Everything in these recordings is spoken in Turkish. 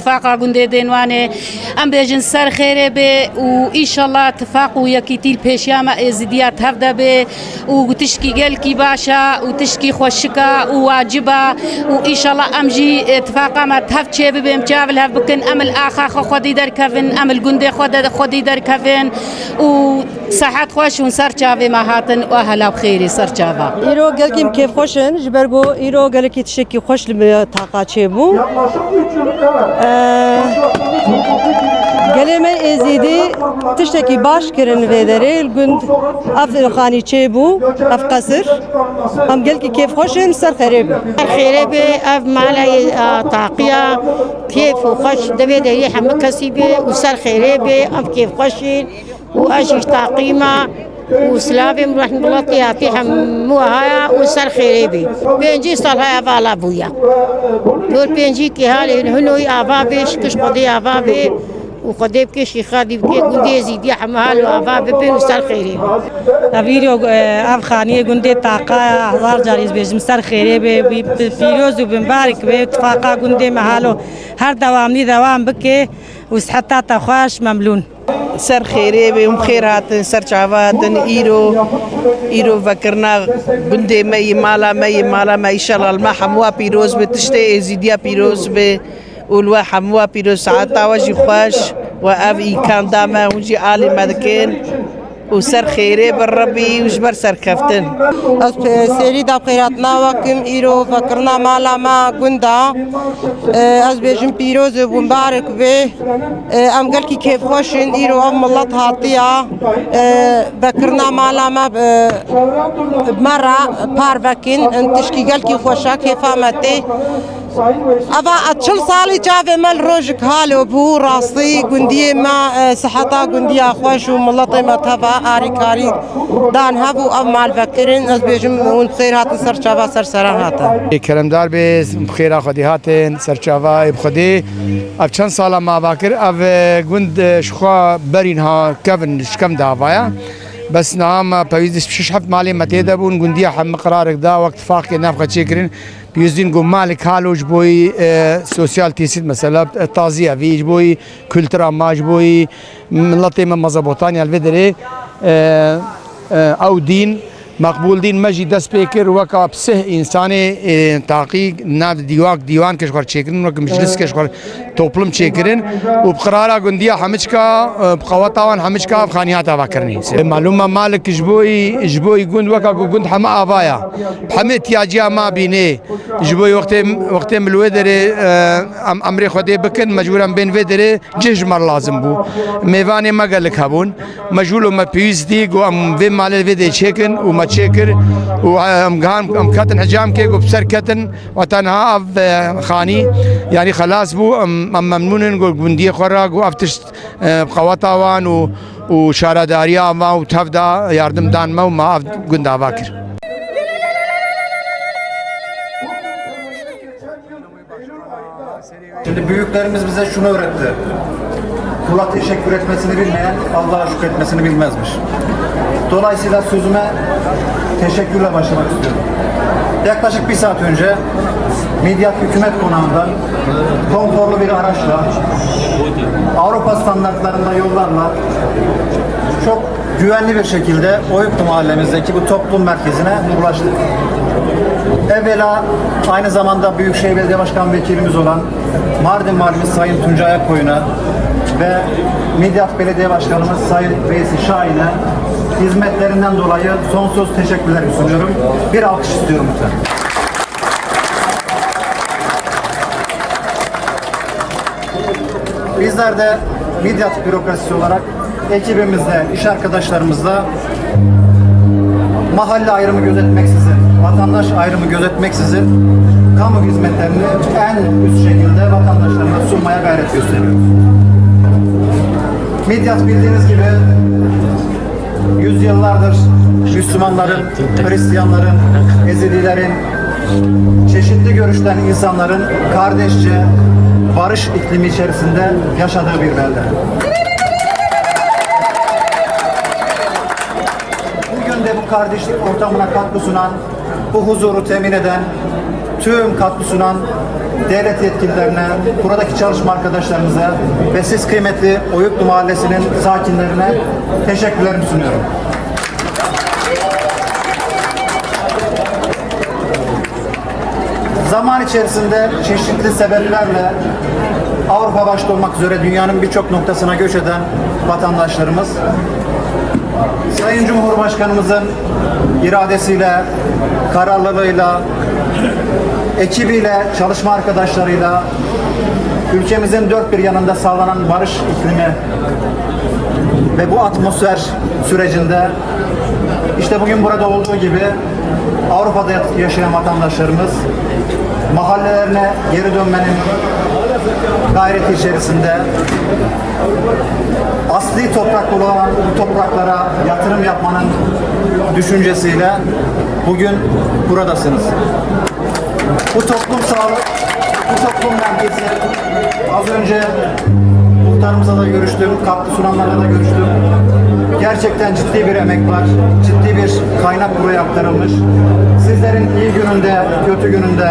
اتفاقا قندي دينوانه ام بيجن سر خيره به وان شاء الله اتفاق ويكيتيل بيشياما ازديات هفدا به وتشكي قلكي باشا وتشكي خوشكا وواجبا وان شاء الله امجي اتفاقا ما تهف تشيب بمجابل هف بكن امل اخا خودي در كفن امل قندي خودي در كفن وصحات خوش ونسر تشافي ما هاتن واهلا بخيري سر تشافا ايرو قلكيم كيف خوشن جبرغو ايرو قلكي تشكي خوش لطاقه تشيبو گلمه ازیدی تشتکی باش کرن ویدره الگند اف خانی چه بو اف قصر هم گل کی کیف خوشن سر خریب خیره به اف مالای طاقیه کیف خوش دوی دهی همه کسی به و سر خیره به اف کیف خوشین و اشش تاقیمه وسلافم رحمة الله تياتي هموها وسر خيري بي بينجي صالها أبالا بويا دول بينجي كهالي هنوي أبابيش كش قضي أبابي وقديب كش خادي بكي قندي زيدي حمهالو أبابي بي وسر خيري أبيرو أفخاني قندي طاقة هزار جاريز بيجم سر خيري بي بيروز وبنبارك بي اتفاقا قندي محالو هر دوامني دوام بكي وسحتا تخواش مملون سر خیره بیم خیر هاتن سر چاواتن ایرو فکرنا گنده می مالا ما ایشالله الما حموا پیروز به تشته ازیدیا پیروز به اولوا حموا پیروز ساعتا وجی خوش و او ای کان دامه اونجی عالی مدکن و سر خیره بر ربی وجبر سر کفتن از سری دا خیرات ناوکم ایرو فکرنا مالا ما گندا از بیشم پیروز و مبارک به ام گل کی کیف خوشن ایرو ام ملت هاتیا فکرنا مالا ما مرا پار وکن تشکی گل کی خوشا کیفامته أبا أتشل صالي جاب مال روجك هالو بو راسي قندية ما صحتا قندية خوش وملطي ما تبا آري كاري دان هبو أب مال فكرين أز بيجم ونخير هاتن سر شابا سر سران هاتن کرمدار به بخیر خودی هاتن سرچاوا بخودی اب چند سال ما باکر اب گند شخوا برین ها کفن شکم داوایا بس نام پویز شش هفت مالی متیده بون گندی هم قرار دا وقت فاق نفقه چیکرین بیزدین گم مالک حالوج بوی سوسیال تیسید مثلا تازیه ویج بوی کلتر ماج بوی ملت ما مزبوطانی الودره او دین مقبول دین مجی دست پیکر وکا بسه انسان تحقیق ناد دیوان کشور چیکرین وک مجلس کشور توپلم چیکرین و بقرارا گندیا همچکا بقواتاوان همچکا خانیات آوا کرنی معلومه مالک جبوی گند وکا گند همه آوایا همه احتیاجیا ما بینه جبوی وقت ملوه داره امر خودی بکن مجبورم بین و داره جشمر لازم بو میوان مگلک هبون مجبورم ما پیوز دی گو ام و مال و دی چیکن و شكر وام كاتن حجام كي بسر كاتن وتنها خاني يعني خلاص بو ممنون نقول جنديه خراج وافتش قواتاوان وشارداريا ما وتفدا يردم دان ما وما جندا باكر Şimdi büyüklerimiz bize şunu öğretti. Kula teşekkür etmesini bilmeyen Allah'a şükretmesini bilmezmiş. Dolayısıyla sözüme teşekkürle başlamak istiyorum. Yaklaşık bir saat önce Midyat Hükümet Konağı'ndan konforlu bir araçla Avrupa standartlarında yollarla çok güvenli bir şekilde Oyuklu mahallemizdeki bu toplum merkezine ulaştık. Evvela aynı zamanda Büyükşehir Belediye Başkan Vekilimiz olan Mardin Valimiz Sayın Tuncay Akkoyun'a ve Midyat Belediye Başkanımız Sayın Veysi Şahin'e hizmetlerinden dolayı sonsuz teşekkürlerimi sunuyorum. Bir alkış istiyorum lütfen. Bizler de Midyat bürokrasisi olarak ekibimizle, iş arkadaşlarımızla mahalle ayrımı gözetmeksizin, vatandaş ayrımı gözetmeksizin kamu hizmetlerini en üst şekilde vatandaşlarına sunmaya gayret gösteriyoruz. Midyat bildiğiniz gibi yüzyıllardır Müslümanların, Hristiyanların, Ezidilerin, çeşitli görüşten insanların kardeşçe, barış iklimi içerisinde yaşadığı bir belde. Bugün de bu kardeşlik ortamına katkı sunan, bu huzuru temin eden, tüm katkı sunan devlet yetkililerine, buradaki çalışma arkadaşlarımıza ve siz kıymetli Oyuklu Mahallesi'nin sakinlerine teşekkürlerimi sunuyorum. Zaman içerisinde çeşitli sebeplerle Avrupa başta olmak üzere dünyanın birçok noktasına göç eden vatandaşlarımız Sayın Cumhurbaşkanımızın iradesiyle, kararlılığıyla, ekibiyle, çalışma arkadaşlarıyla ülkemizin dört bir yanında sağlanan barış iklimi ve bu atmosfer sürecinde işte bugün burada olduğu gibi Avrupa'da yaşayan vatandaşlarımız mahallelerine geri dönmenin gayreti içerisinde asli toprak olan bu topraklara yatırım yapmanın düşüncesiyle bugün buradasınız. Bu toplum sağlık, bu toplum merkezi az önce muhtarımızla da görüştüm, katkı sunanlarla da görüştüm. Gerçekten ciddi bir emek var, ciddi bir kaynak buraya aktarılmış. Sizlerin iyi gününde, kötü gününde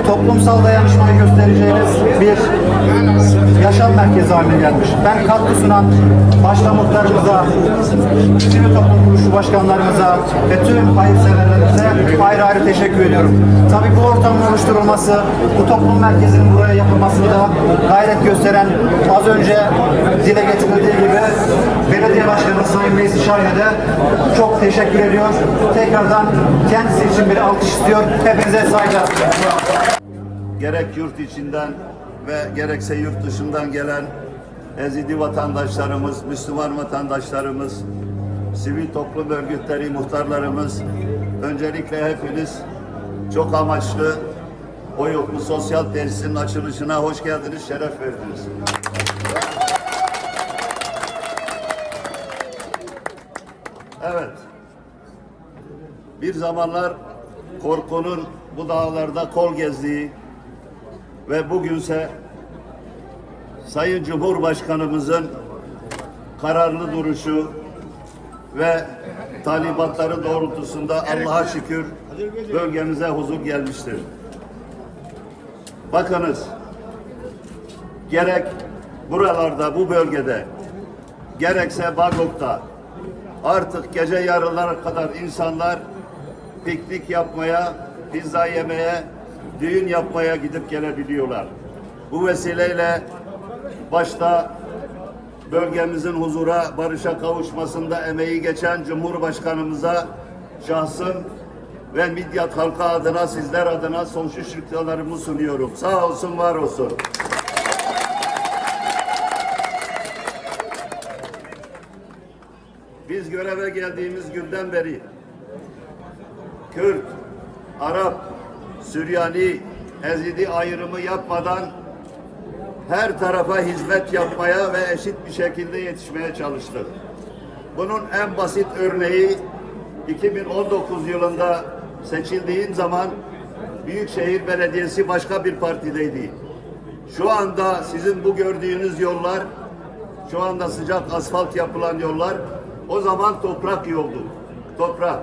toplumsal dayanışmayı göstereceğiniz bir yaşam merkezi haline gelmiş. Ben katkı sunan başta muhtarımıza, sivil toplum kuruluşu başkanlarımıza ve tüm hayırseverlerimize ayrı ayrı teşekkür ediyorum. Tabii bu ortamın oluşturulması, bu toplum merkezinin buraya yapılmasında da gayret gösteren, az önce dile getirildiği gibi belediye başkanı Sayın Veysi Şahin'e de çok teşekkür ediyor. Tekrardan kendisi için bir alkış istiyor. Hepinize saygılar. Gerek yurt içinden ve gerekse yurt dışından gelen Ezidi vatandaşlarımız, Müslüman vatandaşlarımız, sivil toplum örgütleri, muhtarlarımız, öncelikle hepiniz çok amaçlı o yoklu sosyal tesisin açılışına hoş geldiniz, şeref verdiniz. Evet, bir zamanlar korkunun bu dağlarda kol gezdiği ve bugünse Sayın Cumhurbaşkanımızın kararlı duruşu ve talimatları doğrultusunda Allah'a şükür bölgemize huzur gelmiştir. Bakınız, gerek buralarda, bu bölgede, gerekse Bagok'ta artık gece yarılara kadar insanlar piknik yapmaya, pizza yemeye, düğün yapmaya gidip gelebiliyorlar. Bu vesileyle başta bölgemizin huzura, barışa kavuşmasında emeği geçen Cumhurbaşkanımıza şahsım ve Midyat halkı adına, sizler adına sonsuz şükranlarımı sunuyorum. Sağ olsun, var olsun. Biz göreve geldiğimiz günden beri Kürt, Arap, Süryani, Ezidi ayrımı yapmadan her tarafa hizmet yapmaya ve eşit bir şekilde yetişmeye çalıştık. Bunun en basit örneği 2019 yılında seçildiğim zaman Büyükşehir Belediyesi başka bir partideydi. Şu anda sizin bu gördüğünüz yollar, şu anda sıcak asfalt yapılan yollar, o zaman toprak yoldu. Toprak.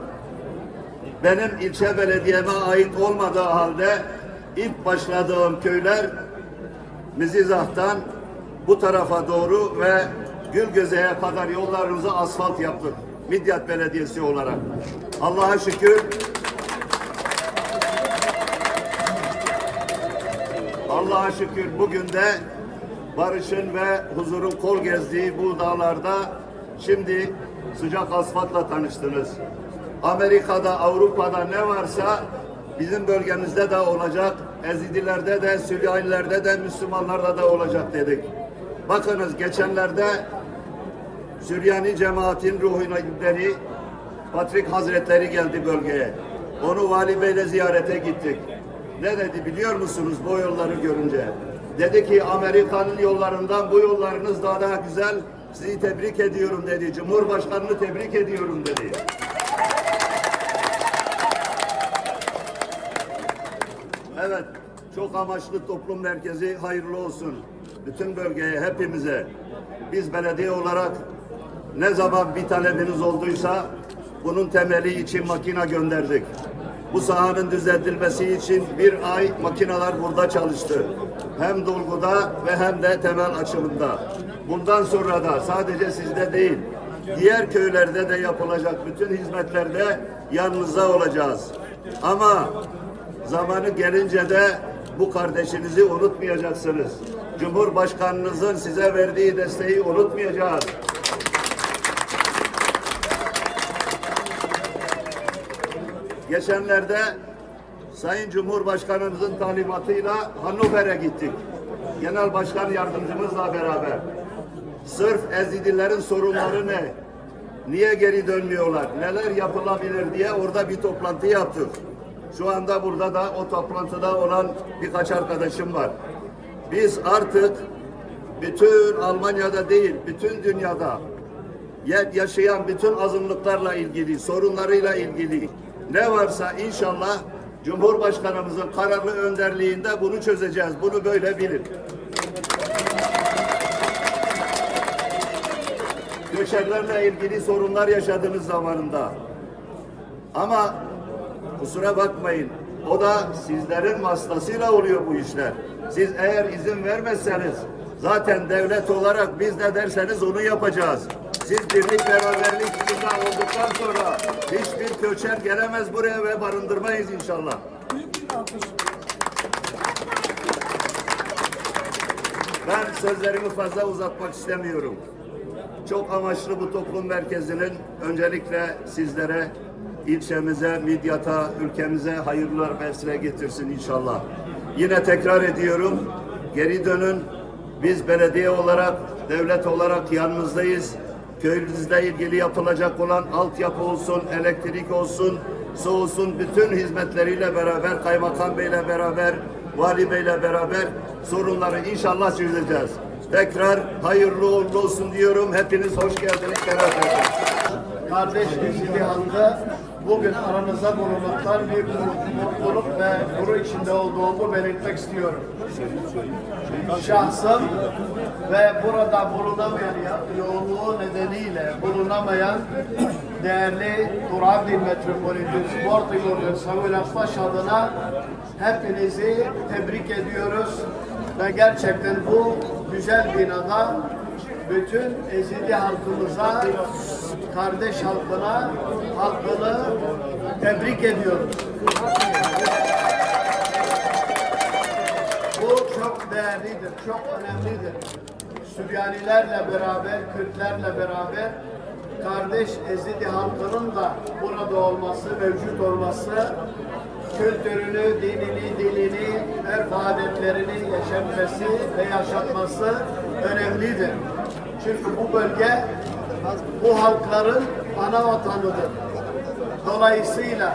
Benim ilçe belediyeme ait olmadığı halde ilk başladığım köyler Mizizah'tan bu tarafa doğru ve Gülgöze'ye kadar yollarımızı asfalt yaptık. Midyat Belediyesi olarak. Allah'a şükür bugün de barışın ve huzurun kol gezdiği bu dağlarda şimdi sıcak asfaltla tanıştınız. Amerika'da, Avrupa'da ne varsa bizim bölgemizde de olacak. Ezidilerde de, Süryanilerde de, Müslümanlarda da olacak dedik. Bakınız geçenlerde Süryani cemaatin ruhundari Patrik Hazretleri geldi bölgeye. Onu Vali Bey'le ziyarete gittik. Ne dedi biliyor musunuz bu yolları görünce? Dedi ki Amerika'nın yollarından bu yollarınız daha güzel. Sizi tebrik ediyorum dedi. Cumhurbaşkanını tebrik ediyorum dedi. Evet, çok amaçlı toplum merkezi hayırlı olsun. Bütün bölgeye, hepimize. Biz belediye olarak ne zaman bir talebiniz olduysa bunun temeli için makine gönderdik. Bu sahanın düzeltilmesi için bir ay makineler burada çalıştı. Hem dolguda ve hem de temel açılımda. Bundan sonra da sadece sizde değil, diğer köylerde de yapılacak bütün hizmetlerde yanınızda olacağız. Ama zamanı gelince de bu kardeşinizi unutmayacaksınız. Cumhurbaşkanınızın size verdiği desteği unutmayacağız. Geçenlerde Sayın Cumhurbaşkanımızın talimatıyla Hannover'e gittik. Genel Başkan Yardımcımızla beraber. Sırf Ezidilerin sorunları ne? Niye geri dönmüyorlar? Neler yapılabilir diye orada bir toplantı yaptık. Şu anda burada da o toplantıda olan birkaç arkadaşım var. Biz artık bütün Almanya'da değil, bütün dünyada yaşayan bütün azınlıklarla ilgili, sorunlarıyla ilgili ne varsa inşallah Cumhurbaşkanımızın kararlı önderliğinde bunu çözeceğiz. Bunu böyle bilin. Göçerlerle ilgili sorunlar yaşadığınız zamanında. Ama kusura bakmayın, o da sizlerin vasıtasıyla oluyor bu işler. Siz eğer izin vermezseniz, Zaten devlet olarak biz ne derseniz onu yapacağız. Siz birlik beraberlik içinde olduktan sonra hiçbir göçer gelemez buraya ve barındırmayız inşallah. Ben sözlerimi fazla uzatmak istemiyorum. Çok amaçlı bu toplum merkezinin öncelikle sizlere, ilçemize, Midyat'a, ülkemize hayırlar vesile getirsin inşallah. Yine tekrar ediyorum, geri dönün. Biz belediye olarak, devlet olarak yanınızdayız. Köyünüzle ilgili yapılacak olan altyapı olsun, elektrik olsun, su olsun, bütün hizmetleriyle beraber, kaymakam beyle beraber, vali beyle beraber sorunları inşallah çözeceğiz. Tekrar hayırlı uğurlu olsun diyorum. Hepiniz hoş geldiniz. Kardeş Ezidi halkı bugün aranızda bulunmaktan bir mutluluk ve gurur içinde olduğumu belirtmek istiyorum. Şahsım ve burada bulunamayan yoğunluğu nedeniyle bulunamayan değerli Turabli Metropolitün Spor Kulübü Savul Akbaş adına hepinizi tebrik ediyoruz ve gerçekten bu güzel binada bütün Ezidi halkımıza, kardeş halkını tebrik ediyoruz. Bu çok değerlidir, çok önemlidir. Süryanilerle beraber, Kürtlerle beraber kardeş Ezidi halkının da burada olması, mevcut olması, kültürünü, dinini, dilini, örf adetlerini yaşatması ve yaşatması önemlidir. Çünkü bu bölge bu halkların ana vatanıdır. Dolayısıyla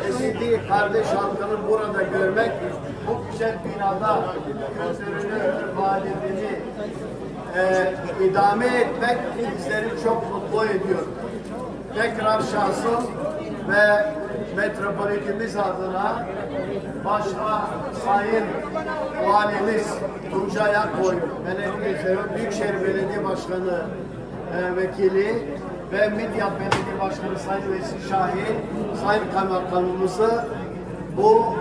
Ezidi kardeş halkını burada görmek, bu güzel binada kültürünü, örf adetini idame etmek bizleri çok mutlu ediyor. Tekrar şahsım ve metropolitimiz adına başta Sayın Valimiz Tuncay Akkoy, Büyükşehir Belediye Başkanı Vekili ve Midyat Belediye Başkanı Sayın Vesi Şahin, Sayın Kaymakamımızı bu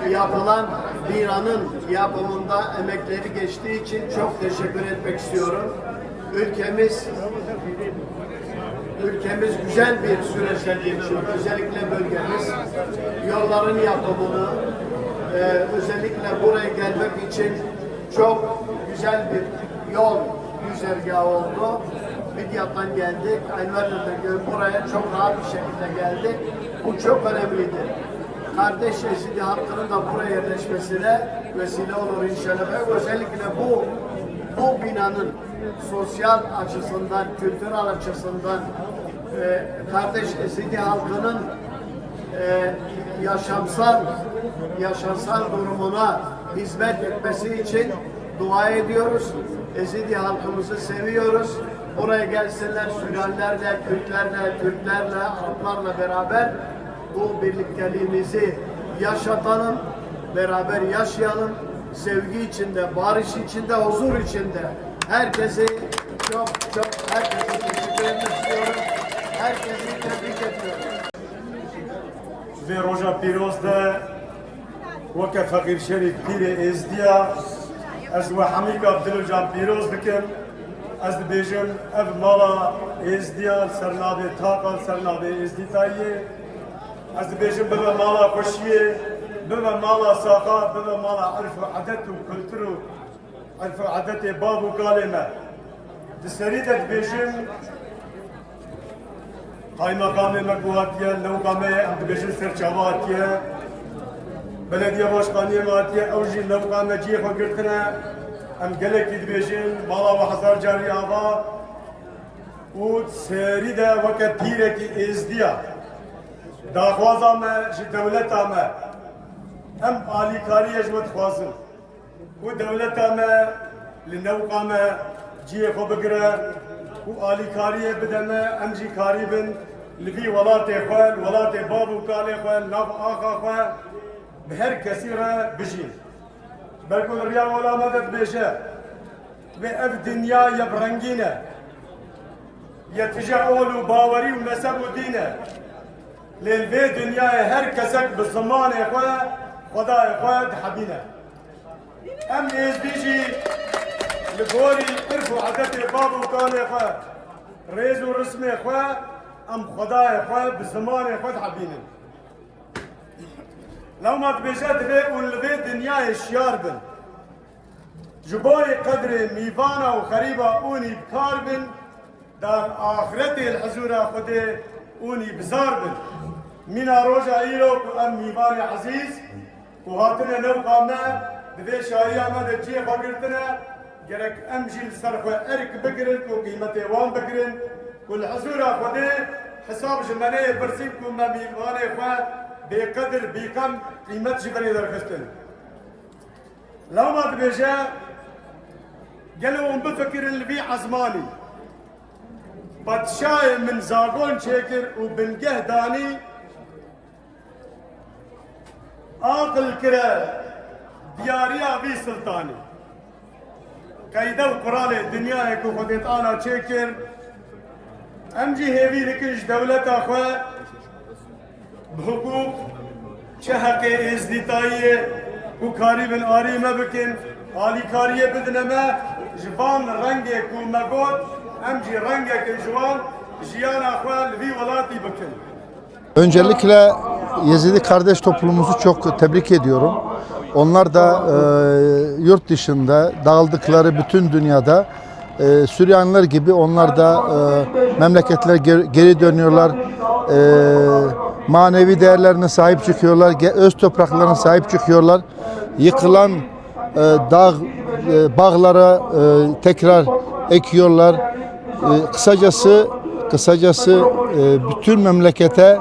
yapılan binanın yapımında emekleri geçtiği için çok teşekkür etmek istiyorum. Ülkemiz güzel bir süreçten geçiyor. Özellikle bölgemiz yolların yapımını, özellikle buraya gelmek için çok güzel bir yol güzergahı oldu. Midyat'tan geldik, Enver'den buraya çok rahat bir şekilde geldik. Bu çok önemlidir. Kardeş Ezidi halkının da buraya yerleşmesine vesile olur inşallah. Ve özellikle bu binanın sosyal açısından, kültürel açısından kardeş Ezidi halkının yaşamsal durumuna hizmet etmesi için dua ediyoruz. Ezidi halkımızı seviyoruz. Buraya gelsinler Süryanilerle, Kürtlerle, Türklerle, Araplarla beraber bu birlikteliğimizi yaşatalım, beraber yaşayalım. Sevgi içinde, barış içinde, huzur içinde. Herkese herkese teşekkür etmek istiyorum. Herkesi tebrik ediyorum. Ve Roja Piroz'da Vaka Fakir Şerif Piri Ezdiya Ez ve Hamik Abdülcan Piroz dikim Ez dibêjim ev mala Ezdiya sernabe Taqal sernabe Ezdîtayê Ez dibêjim bibe mala xweşiyê bibe mala saqa bibe mala irf û adet û kültür û irf û adetê bav û galê me di serî de dibêjim Kaymakamê me ku hatiye newqamê em dibêjin serçava hatiye Belediye başkaniyê me hatiye ew jî newqame ciyê xwe girtine em gelekî dibêjin mala we hezar carî ava û serî de weke pîrekî êzdiya daxwaza me ji dewleta me em alîkariyê ji we dixwazin û dewleta me li newqa me ciyê xwe bigire û alîkariyê bide me em jî karî bin li vî welatê xwe li welatê bav û kalê xwe nav axa xwe bi her kesî re bijîn belkû riya wela me de dibêje vê ev dinya yebrengîn e yetije ol û bawerî û mezheb û dîn e lê vê dinyayê her kesek bi zimanê xwe xwedayê xwe dihebîne ام ازدیجی لگوری عرف و عادت باب و کان خوا ریز و رسم خوا ام خدای خوا بزمان خوا حبینن لو ما تبجد به اون لبه دنیای شیار بن جبای قدر میوانا و خریبا اونی بکار بن در آخرت الحضور خود اونی بزار بن مینا روژا ایرو ام میوان عزیز و هاتنه نو قامه دبی شایی آمد جی خواگرتنه گرک ام جیل سرخو ارک بگرن کو قیمت وان بگرن کل حضور خود حساب جمانه برسیم کو ما میوان خوا بقدر بكم قيمة جبري درخستن لو ما تبجا قالوا بفكر اللي بي عزماني باتشاي من زاغون شاكر وبنقه داني عاقل كرا دياريا بي سلطاني كايدا القرآن الدنيا هيكو خدت انا شاكر امجي هيفي لكش دولة اخوة بحقوق شهق ازدیتایی و کاری بن آری مبکن آلی کاریه بدنما جوان رنگ کو مگود امجی رنگ که جوان جیان اخوال وی ولاتی بکن. Öncelikle Yezidi kardeş toplumumuzu çok tebrik ediyorum. Onlar da yurt dışında dağıldıkları bütün dünyada Süryaniler gibi onlar da memleketler geri dönüyorlar. Manevi değerlerine sahip çıkıyorlar, öz topraklarına sahip çıkıyorlar. Yıkılan bağlara tekrar ekiyorlar. Kısacası bütün memlekete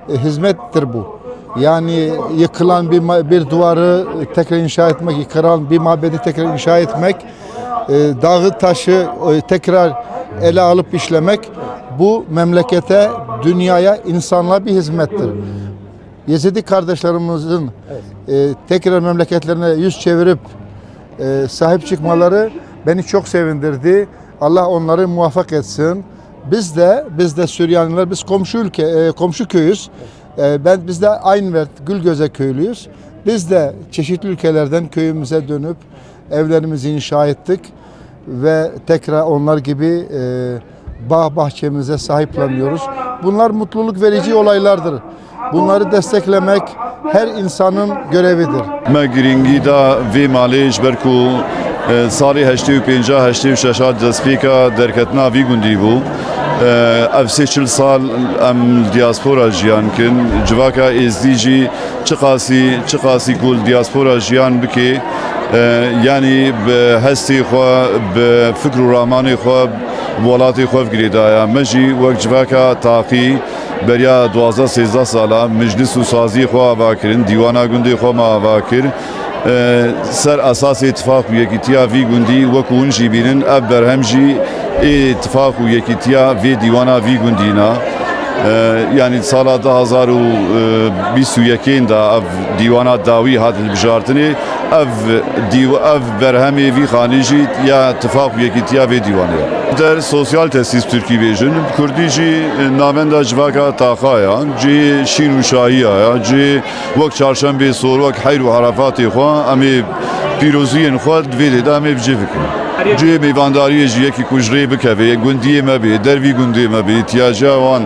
hizmettir bu. Yani yıkılan bir duvarı tekrar inşa etmek, yıkılan bir mabedi tekrar inşa etmek, dağı taşı tekrar ele alıp işlemek, bu memlekete, dünyaya, insanlığa bir hizmettir. Yezidi kardeşlerimizin tekrar memleketlerine yüz çevirip sahip çıkmaları beni çok sevindirdi. Allah onları muvaffak etsin. Biz de Süryaniler, biz komşu köyüz. Biz de Aynvert, Gülgöze köylüyüz. Biz de çeşitli ülkelerden köyümüze dönüp evlerimizi inşa ettik ve tekrar onlar gibi bağ bahçemize sahipleniyoruz. Bunlar mutluluk verici olaylardır. Bunları desteklemek her insanın görevidir. Me giringi da vê malê ji ber ku salê 85-86 destpêka derketina vî gundî bû. Ev 40 sal em diaspora jiyan kin. Civaka êzdî jî çi qasî ku diaspora jiyan bike, yani bi hestê xwe, bi fikr û ramanê xwe, bi welatê xwe girêdaya. Me jî wek civaka taqî beriya 12-13 sala meclis û sazî xwe ava kirin, dîwana gundê xwe me ava kir. Ser esasê ittifaq û yekîtiya vî gundî wekû hûn jî bînin, ev berhem jî ittifaq û yekîtiya vê dîwana vî gundîna. Yani sala 2021 da ev dîwana dawî hat hilbijartinê, ev berhemê vî xanî jî ya ittifaq û yekîtiya vê dîwanê. Der sosyal tesîs Türkî bêjin, Kurdî jî navenda civaka taxaya, cê şîn û şahiya ya, cê wek çarşembê sor, wek heyr û herafatê xwe, em ê pîroziyên xwe di vê lê de em ê bijê bikin. Cê mêvandariyê jî yekî ku ji rê bikeve, gundiyê me bê, dervî gundê me bê, ihtiyaca wan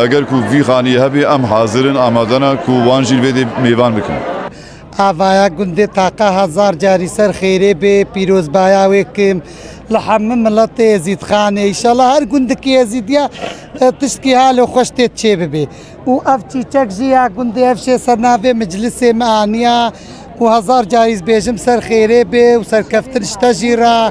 eger ku vî xanî hebe em hazirin amadana ku wan jî vê de mêvan bikin. Avaya gundê taqa hezar carî ser xêrê bê, pîrozbaya wê kim li hemû miletê Êzîdxanê. İnşallah her gundekî Êzîdiya tiştkî halê xweş tê çê bibe. û ev çîçek jî ya gundê ev şê ser navê meclisê me aniya û hezar carî bêjim ser xêrê bê û serkeftin işte jî ra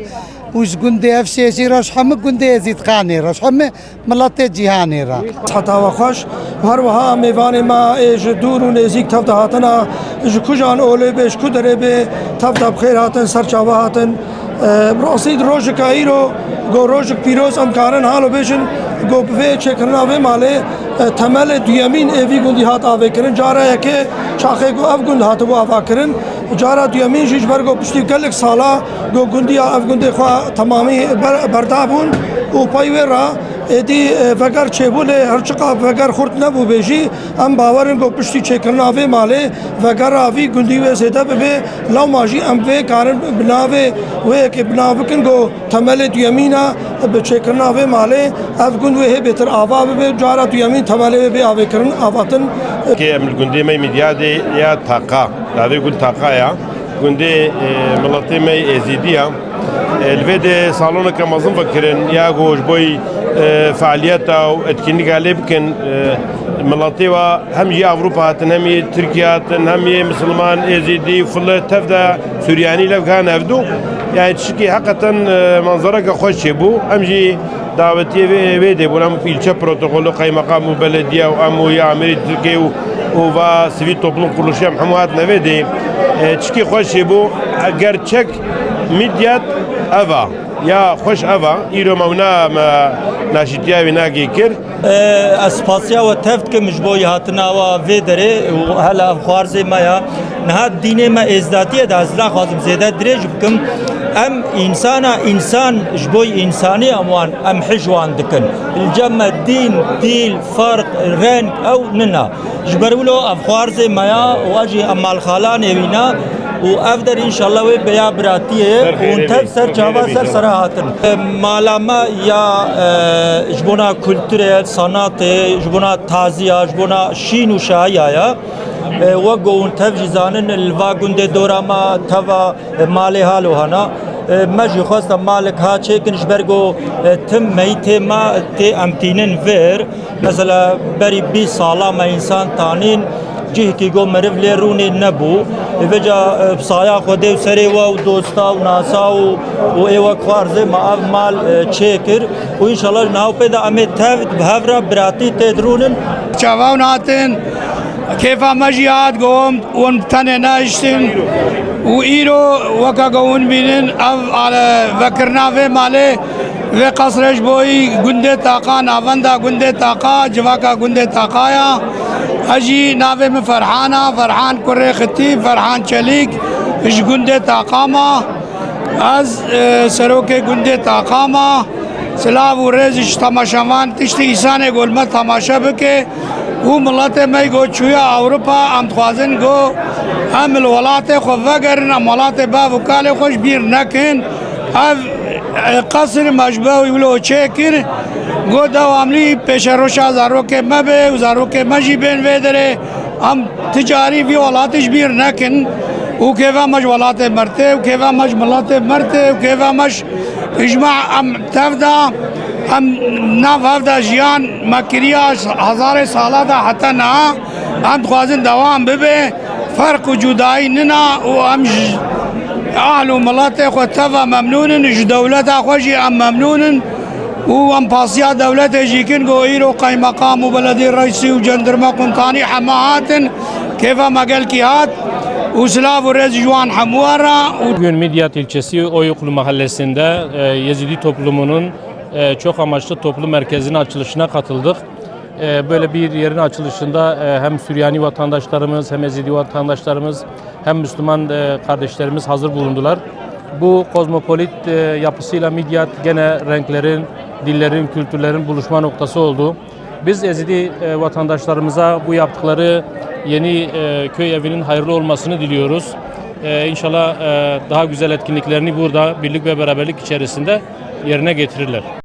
û ji gundê ev şê jî ra ji hemû gundê Êzîdxanê ra, ji hemû miletê cîhanê ra. Heta we xweş her wiha mêvanê me ji dûr û nêzik tev de hatina ji kujan olê bê ji ku derê bê tev de bixêr hatin serçava hatin. Rastî rojeka îro got rojek pîroz em karin halo bêjin got bi vê çêkirina vê malê temelê duyemîn êvî gundî hat avêkirin. Cara yekê çaxê got ev gund hatibû avakirin. Cara duyemîn jî ji ber got piştî gelek sala got gundiya ev gundê xwe temamî berda bûn û pey wê ra ادی وگر چبول هر چقا وگر خورد نبو بیجی ام باورن گو پشتی چکرنا و ماله وگر آوی گندی و زیده به لو ماجی ام و کارن بناوه و که بناوکن گو تمل دیمینا به چکرنا و ماله اف گند و بهتر آوا به جارا دیمین تمل به آوه کرن آواتن که ام گندی می میدیادی یا تاقا داوی گل تاقا یا گندی ملتی می ازیدیا الفيدي صالون كمازن فكرن يا جوج بوي فعاليات او اتكني غالب كن ملاتيوا هم جي اوروبا هاتن هم تركيا هاتن هم مسلمان ازيدي فل تفدا سورياني لفغان افدو يعني تشكي حقا منظرك خوش بو هم جي دعوتي فيدي بولم فيلچه بروتوكول قاي مقام بلديه وامو يا عمري تركيا وفا سويت توبلون كلشي محمد نفيدي تشكي خوش بو اگرچك میدیات اوا یا خوش اوا ایرو مونا ناشیتیا و ناگی کر اسپاسیا و تفت که مجبوی هاتنا و ویدره و هلا خوارزی مایا نهاد دینه ما ازداتیه ده ازلا خوازم زیده دریج بکم ام انسان جبوی انسانی اموان ام حجوان دکن الجمع دین دیل فرق رنگ او ننا جبرولو افخوارزی مایا واجی امال خالان وینا و افدر ان شاء الله و بیا براتیه و تب سر چاوا سر سراحتن مالما یا جبونا کلتور sanat جبونا تازیا جبونا شین و شایا یا و گون تب جزانن الواگون de دورما توا مال حالو هنا مجی خواست مالک ها چکن جبرگو تم میت ما تی امتینن ور مثلا بری 20 سالا ما انسان تانین جه کی گو مرف لیرونی نبو وجا بسایا خود سری و دوستا و ناسا و ایوا خوارزه ما مال چکر و ان شاء الله ناو پیدا امید تاوت بهورا براتی تدرونن چاواو ناتن کیفا مجیات گوم اون تنه ناشتن و ایرو وکا گون بینن او على وکرنا و ماله و قصرش بوی گنده تاقا ناوندا گنده تاقا جواکا گنده تاقایا اجی ناوه میں فرحان کره خطیب فرحان چلیک اش گنده تاقاما از سروک گنده تاقاما سلاو و رزش تماشاوان تشتی ایسان گلمت تماشا بکه و ملت می گو چویا اوروپا ام خوازن گو هم الولات خو وگرن ام ولات با وکال خوش بیر نکن اف قصر مجبوی ولو چکر گو دواملی پیش روشا زاروک مبه و زاروک مجی بین ویدره هم تجاری وی ولاتش بیر نکن و کیفا مج ولات مرته و کیفا مج ملات مرته و کیفا مج اجماع ام تفدا ام نافدا جیان مکریاش هزار ساله دا حتی نه هم خوازن دوام ببه فرق و جدایی ننا و هم اهل و ملات خود تفا ممنونن اج دولت خوشی ام ممنونن و ام پاسیا دولت جیکن گو ایرو قای مقام و بلدی رئیسی و جندرما قمطانی حماهاتن کیفا مگل کی هات و سلاف و رز جوان حموارا. Bugün Midyat ilçesi Oyuklu mahallesinde Yezidi toplumunun çok amaçlı toplum merkezinin açılışına katıldık. Böyle bir yerin açılışında hem Süryani vatandaşlarımız hem Yezidi vatandaşlarımız hem Müslüman kardeşlerimiz hazır bulundular. Bu kozmopolit yapısıyla Midyat gene renklerin, dillerin, kültürlerin buluşma noktası oldu. Biz Yezidi vatandaşlarımıza bu yaptıkları yeni köy evinin hayırlı olmasını diliyoruz. İnşallah daha güzel etkinliklerini burada birlik ve beraberlik içerisinde yerine getirirler.